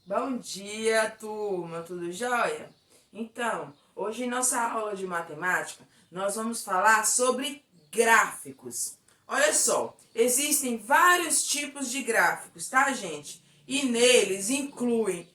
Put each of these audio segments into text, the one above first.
Bom dia, turma, tudo jóia? Então, hoje em nossa aula de matemática, nós vamos falar sobre gráficos. Olha só, existem vários tipos de gráficos, tá, gente? E neles incluem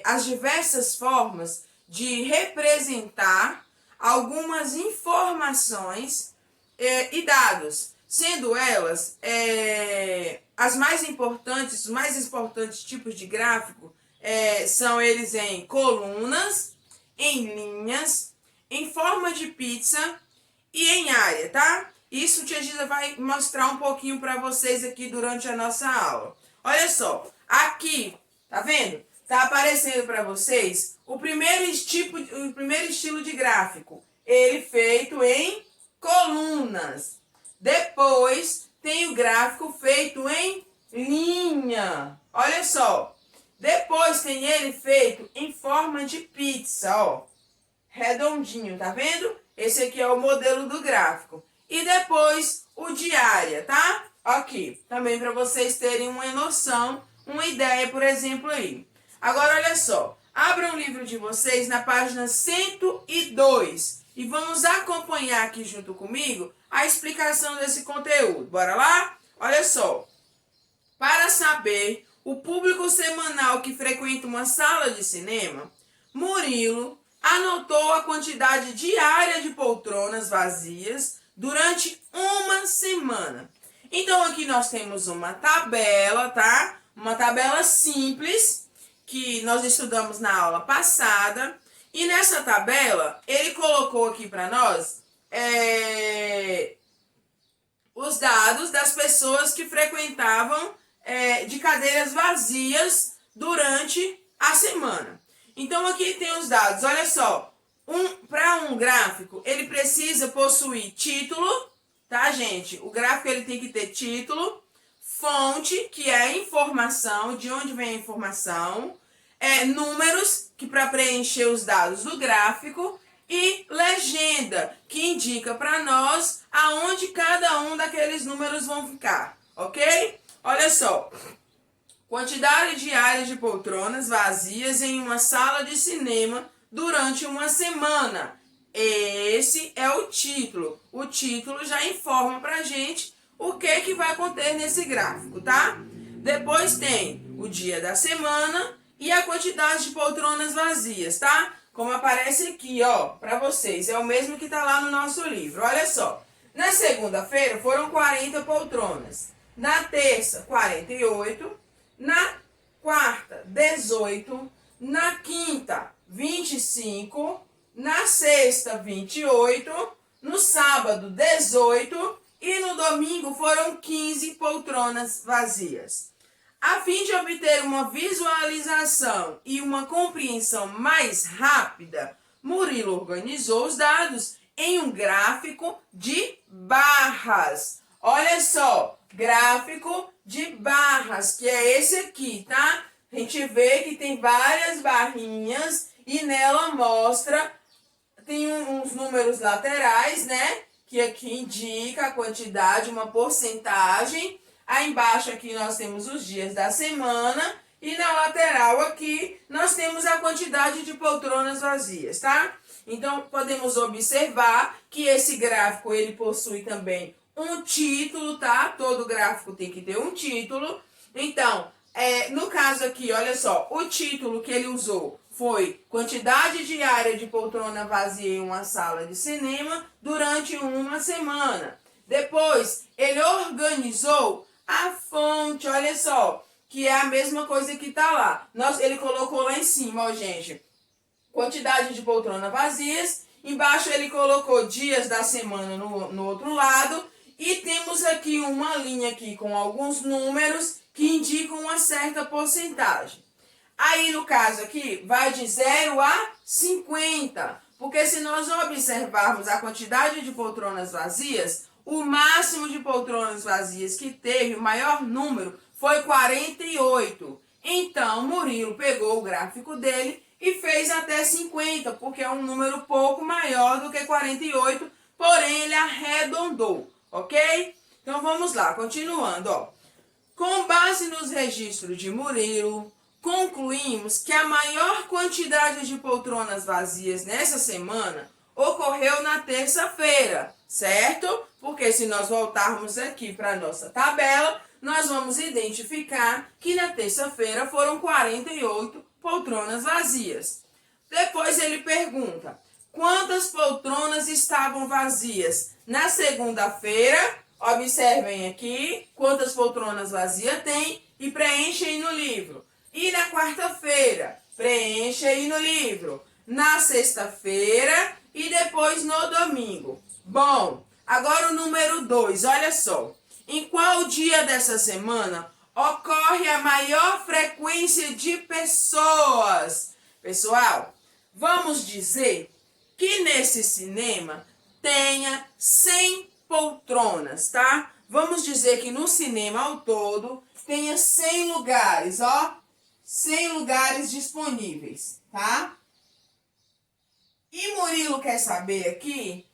as diversas formas de representar algumas informações e dados, sendo elas as mais importantes, os mais importantes tipos de gráfico são eles em colunas, em linhas, em forma de pizza e em área, tá? Isso a tia Gisa vai mostrar um pouquinho para vocês aqui durante a nossa aula. Olha só, aqui, tá vendo? Tá aparecendo para vocês o primeiro estilo de gráfico, ele feito em colunas. Depois tem o gráfico feito em linha. Olha só. Depois tem ele feito em forma de pizza, ó. Redondinho, tá vendo? Esse aqui é o modelo do gráfico. E depois o de área, tá? Aqui, também para vocês terem uma noção, uma ideia, por exemplo, aí. Agora, olha só. Abram o livro de vocês na página 102 e vamos acompanhar aqui junto comigo a explicação desse conteúdo. Bora lá? Olha só. Para saber o público semanal que frequenta uma sala de cinema, Murilo anotou a quantidade diária de poltronas vazias durante uma semana. Então aqui nós temos uma tabela, tá? Uma tabela simples que nós estudamos na aula passada. E nessa tabela, ele colocou aqui para nós os dados das pessoas que frequentavam de cadeiras vazias durante a semana. Então aqui tem os dados, olha só. Para um gráfico, ele precisa possuir título, tá, gente? O gráfico ele tem que ter título, fonte, que é a informação, de onde vem a informação, números, que para preencher os dados do gráfico, e legenda, que indica para nós aonde cada um daqueles números vão ficar, ok? Olha só, quantidade diária de poltronas vazias em uma sala de cinema durante uma semana. Esse é o título. O título já informa pra gente o que vai conter nesse gráfico, tá? Depois tem o dia da semana e a quantidade de poltronas vazias, tá? Como aparece aqui, ó, pra vocês. É o mesmo que tá lá no nosso livro. Olha só. Na segunda-feira foram 40 poltronas. Na terça, 48. Na quarta, 18. Na quinta, 25. Na sexta, 28. No sábado, 18. E no domingo foram 15 poltronas vazias. A fim de obter uma visualização e uma compreensão mais rápida, Murilo organizou os dados em um gráfico de barras. Olha só, gráfico de barras, que é esse aqui, tá? A gente vê que tem várias barrinhas e nela mostra, tem uns números laterais, né? Que aqui indica a quantidade, uma porcentagem. Aí embaixo aqui nós temos os dias da semana e na lateral aqui nós temos a quantidade de poltronas vazias, tá? Então podemos observar que esse gráfico ele possui também um título, tá? Todo gráfico tem que ter um título. Então, no caso aqui, olha só, o título que ele usou foi quantidade diária de poltrona vazia em uma sala de cinema durante uma semana. Depois, ele organizou a fonte, olha só, que é a mesma coisa que tá lá. Ele colocou lá em cima, ó, gente, quantidade de poltrona vazias. Embaixo ele colocou dias da semana no outro lado. E temos aqui uma linha aqui com alguns números que indicam uma certa porcentagem. Aí, no caso aqui, vai de 0 a 50. Porque se nós observarmos a quantidade de poltronas vazias, o máximo de poltronas vazias que teve, o maior número, foi 48. Então, Murilo pegou o gráfico dele e fez até 50, porque é um número pouco maior do que 48, porém ele arredondou, ok? Então, vamos lá, continuando, ó. Com base nos registros de Murilo, concluímos que a maior quantidade de poltronas vazias nessa semana ocorreu na terça-feira, certo? Porque se nós voltarmos aqui para a nossa tabela, nós vamos identificar que na terça-feira foram 48 poltronas vazias. Depois ele pergunta, quantas poltronas estavam vazias na segunda-feira? Observem aqui quantas poltronas vazias tem e preenchem aí no livro. E na quarta-feira, preencha aí no livro. Na sexta-feira e depois no domingo. Bom, agora o número 2, olha só. Em qual dia dessa semana ocorre a maior frequência de pessoas? Pessoal, vamos dizer que nesse cinema tenha 100 poltronas, tá? Vamos dizer que no cinema ao todo tenha 100 lugares, ó. 100 lugares disponíveis, tá? E Murilo quer saber aqui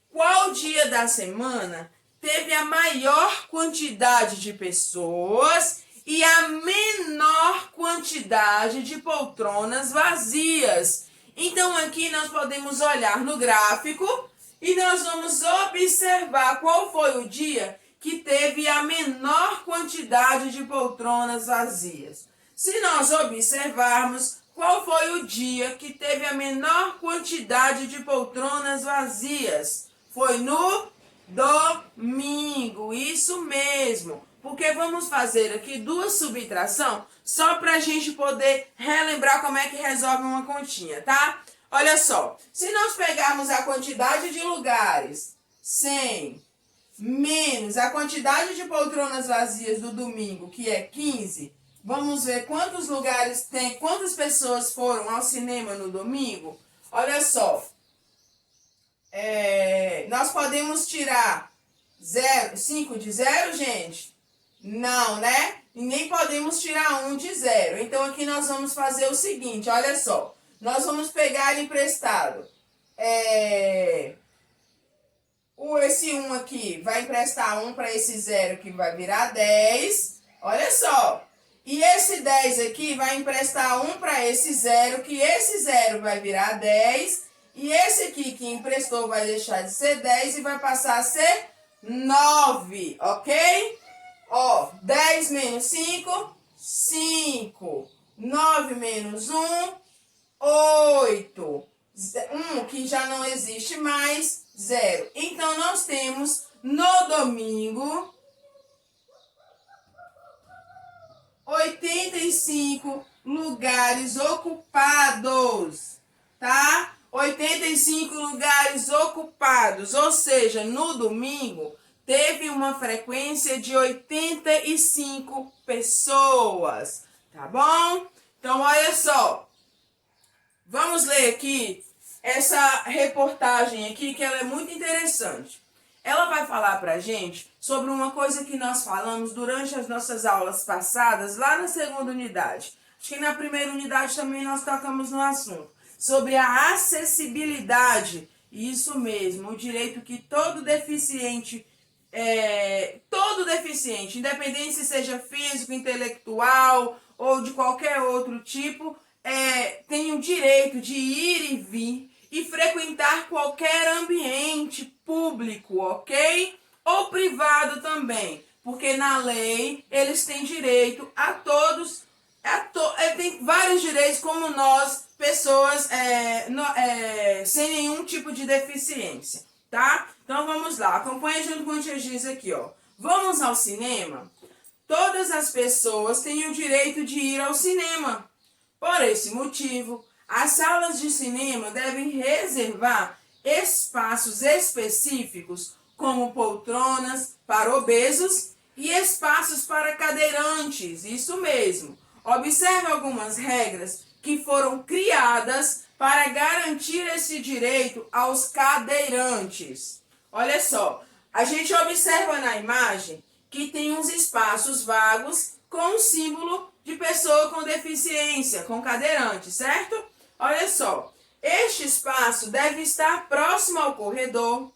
qual dia da semana teve a maior quantidade de pessoas e a menor quantidade de poltronas vazias. Então aqui nós podemos olhar no gráfico e nós vamos observar qual foi o dia que teve a menor quantidade de poltronas vazias. Se nós observarmos qual foi o dia que teve a menor quantidade de poltronas vazias, foi no domingo, isso mesmo. Porque vamos fazer aqui duas subtrações só para a gente poder relembrar como é que resolve uma continha, tá? Olha só, se nós pegarmos a quantidade de lugares, 100, menos a quantidade de poltronas vazias do domingo, que é 15, vamos ver quantos lugares tem, quantas pessoas foram ao cinema no domingo. Olha só, nós podemos tirar 5 de 0, gente? Não, né? E nem podemos tirar 1 de 0. Então, aqui nós vamos fazer o seguinte, olha só. Nós vamos pegar emprestado. Esse 1 aqui vai emprestar 1 para esse 0, que vai virar 10. Olha só. E esse 10 aqui vai emprestar 1 para esse 0, que esse 0 vai virar 10. E esse aqui que emprestou vai deixar de ser 10 e vai passar a ser 9, ok? Ó, 10 menos 5, 5. 9 menos 1, 8. 1 que já não existe mais, 0. Então, nós temos no domingo 85 lugares ocupados, tá? 85 lugares ocupados, ou seja, no domingo teve uma frequência de 85 pessoas, tá bom? Então, olha só, vamos ler aqui essa reportagem aqui, que ela é muito interessante. Ela vai falar pra gente sobre uma coisa que nós falamos durante as nossas aulas passadas, lá na segunda unidade. Acho que na primeira unidade também nós tocamos no assunto, sobre a acessibilidade. Isso mesmo, o direito que todo deficiente, independente se seja físico, intelectual ou de qualquer outro tipo, tem o direito de ir e vir e frequentar qualquer ambiente público, ok? Ou privado também, porque na lei eles têm direito a todos, tem vários direitos como nós, pessoas sem nenhum tipo de deficiência, tá? Então vamos lá, acompanha junto com o Tia Giz aqui, ó. Vamos ao cinema? Todas as pessoas têm o direito de ir ao cinema. Por esse motivo, as salas de cinema devem reservar espaços específicos, como poltronas para obesos e espaços para cadeirantes, isso mesmo. Observe algumas regras que foram criadas para garantir esse direito aos cadeirantes. Olha só, a gente observa na imagem que tem uns espaços vagos com o símbolo de pessoa com deficiência, com cadeirante, certo? Olha só, este espaço deve estar próximo ao corredor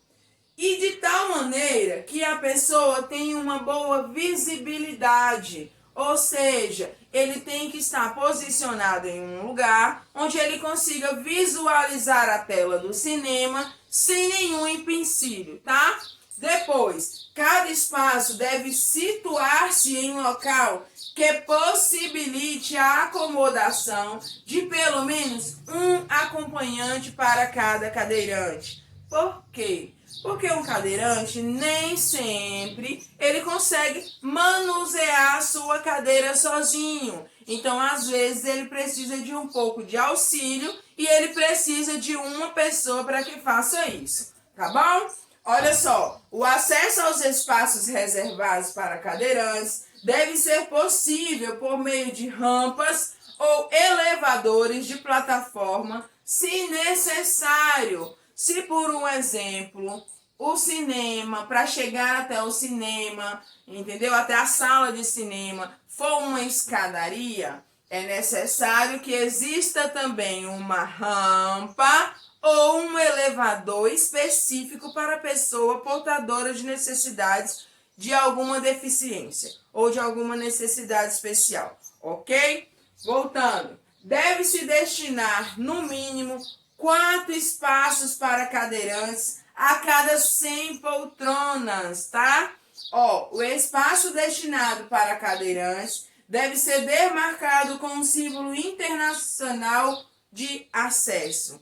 e de tal maneira que a pessoa tenha uma boa visibilidade. Ou seja, ele tem que estar posicionado em um lugar onde ele consiga visualizar a tela do cinema sem nenhum empecilho, tá? Depois, cada espaço deve situar-se em um local que possibilite a acomodação de pelo menos um acompanhante para cada cadeirante. Por quê? Porque um cadeirante nem sempre ele consegue manusear a sua cadeira sozinho. Então, às vezes, ele precisa de um pouco de auxílio e ele precisa de uma pessoa para que faça isso, tá bom? Olha só, o acesso aos espaços reservados para cadeirantes deve ser possível por meio de rampas ou elevadores de plataforma, se necessário. Se, por um exemplo, o cinema, para chegar até o cinema, entendeu? Até a sala de cinema, for uma escadaria, é necessário que exista também uma rampa ou um elevador específico para a pessoa portadora de necessidades de alguma deficiência ou de alguma necessidade especial, ok? Voltando, deve-se destinar no mínimo 4 espaços para cadeirantes a cada 100 poltronas, tá? Ó, o espaço destinado para cadeirantes deve ser demarcado com um símbolo internacional de acesso.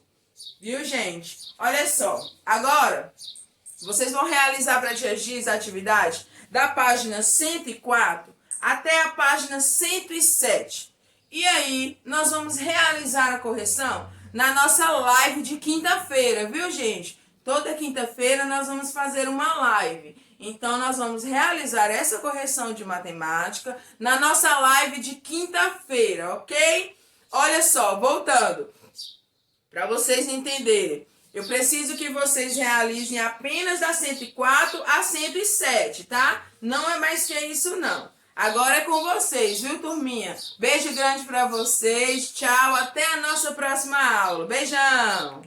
Viu, gente? Olha só, agora vocês vão realizar para atingir a atividade da página 104 até a página 107. E aí, nós vamos realizar a correção na nossa live de quinta-feira, viu, gente? Toda quinta-feira nós vamos fazer uma live. Então, nós vamos realizar essa correção de matemática na nossa live de quinta-feira, ok? Olha só, voltando. Para vocês entenderem, eu preciso que vocês realizem apenas da 104 a 107, tá? Não é mais que isso, não. Agora é com vocês, viu, turminha? Beijo grande para vocês. Tchau, até a nossa próxima aula. Beijão!